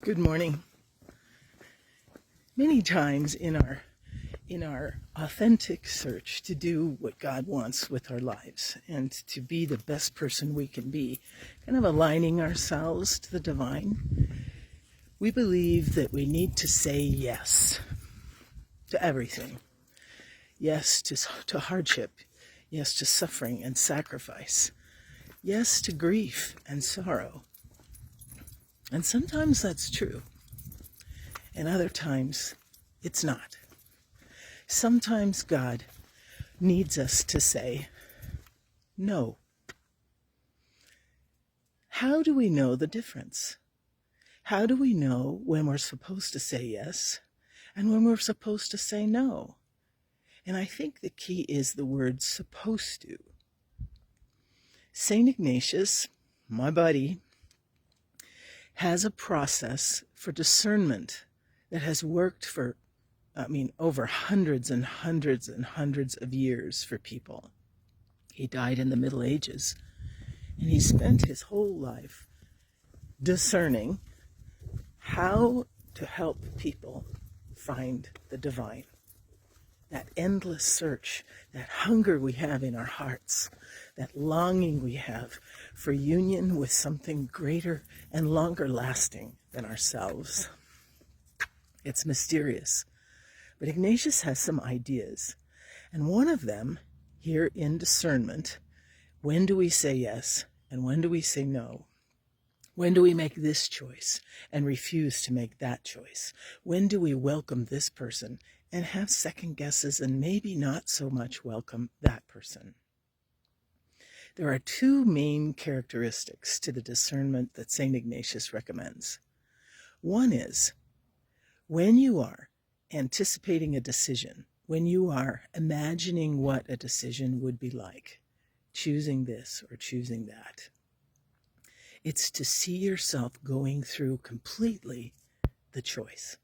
Good morning. Many times in our authentic search to do what God wants with our lives and to be the best person we can be, kind of aligning ourselves to the divine, we believe that we need to say yes to everything. Yes to hardship. Yes to suffering and sacrifice. Yes to grief and sorrow. And sometimes that's true. And other times, it's not. Sometimes God needs us to say no. How do we know the difference? How do we know when we're supposed to say yes and when we're supposed to say no? And I think the key is the word supposed to. St. Ignatius, my buddy, has a process for discernment that has worked for, over hundreds and hundreds and hundreds of years for people. He died in the Middle Ages, and he spent his whole life discerning how to help people find the divine. That endless search, that hunger we have in our hearts, that longing we have for union with something greater and longer lasting than ourselves. It's mysterious. But Ignatius has some ideas. And one of them, here in discernment, when do we say yes and when do we say no? When do we make this choice and refuse to make that choice? When do we welcome this person and have second guesses and maybe not so much welcome that person? There are two main characteristics to the discernment that St. Ignatius recommends. One is when you are anticipating a decision, when you are imagining what a decision would be like, choosing this or choosing that, it's to see yourself going through completely the choice.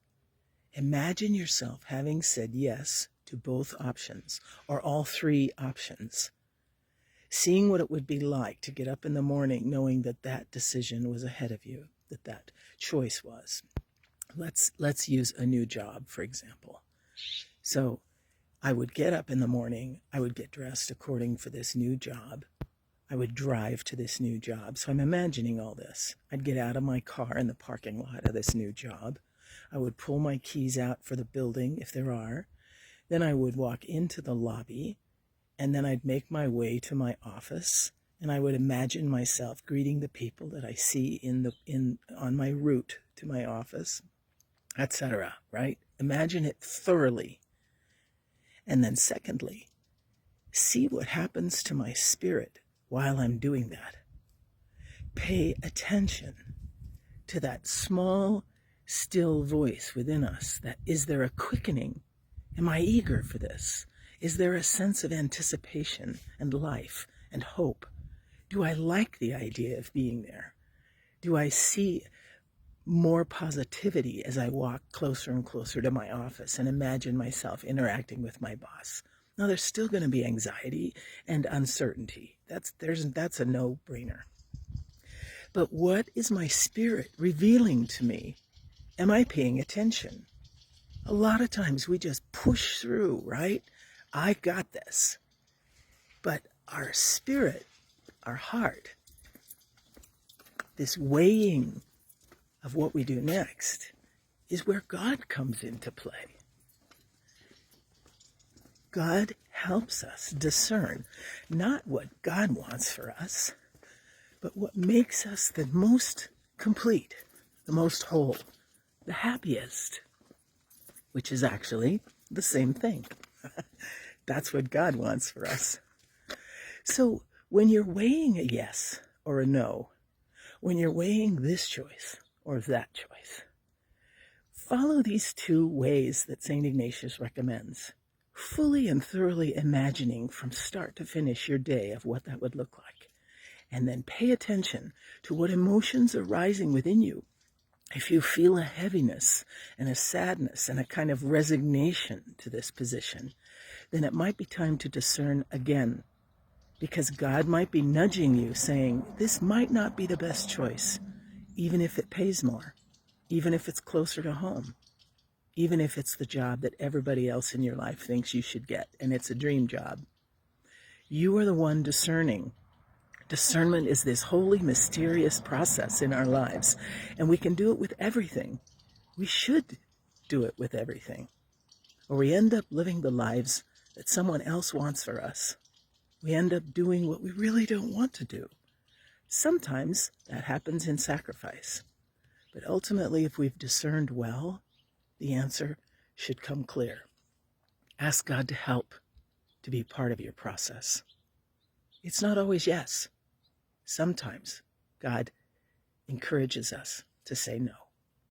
Imagine yourself having said yes to both options or all three options. Seeing what it would be like to get up in the morning knowing that that decision was ahead of you, that that choice was. Let's use a new job, for example. So I would get up in the morning, I would get dressed according for this new job. I would drive to this new job. So I'm imagining all this. I'd get out of my car in the parking lot of this new job. I would pull my keys out for the building, if there are. Then I would walk into the lobby, and then I'd make my way to my office, and I would imagine myself greeting the people that I see on my route to my office, etc., right? Imagine it thoroughly. And then secondly, see what happens to my spirit while I'm doing that. Pay attention to that small, still voice within us. That is there a quickening? Am I eager for this? Is there a sense of anticipation and life and hope? Do I like the idea of being there? Do I see more positivity as I walk closer and closer to my office and imagine myself interacting with my boss? Now, there's still going to be anxiety and uncertainty. That's a no-brainer. But what is my spirit revealing to me? Am I paying attention? A lot of times we just push through, right? I got this. But our spirit, our heart, this weighing of what we do next is where God comes into play. God helps us discern not what God wants for us, but what makes us the most complete, the most whole, the happiest, which is actually the same thing. That's what God wants for us. So when you're weighing a yes or a no, when you're weighing this choice or that choice, follow these two ways that St. Ignatius recommends, fully and thoroughly imagining from start to finish your day of what that would look like. And then pay attention to what emotions are rising within you. If you feel a heaviness and a sadness and a kind of resignation to this position, then it might be time to discern again, because God might be nudging you, saying, this might not be the best choice, even if it pays more. even if it's closer to home, even if it's the job that everybody else in your life thinks you should get, and it's a dream job. You are the one discerning. Discernment is this holy, mysterious process in our lives, and we can do it with everything. We should do it with everything, or we end up living the lives that someone else wants for us. We end up doing what we really don't want to do. Sometimes that happens in sacrifice, but ultimately, if we've discerned well, the answer should come clear. Ask God to help to be part of your process. It's not always yes. Sometimes God encourages us to say no.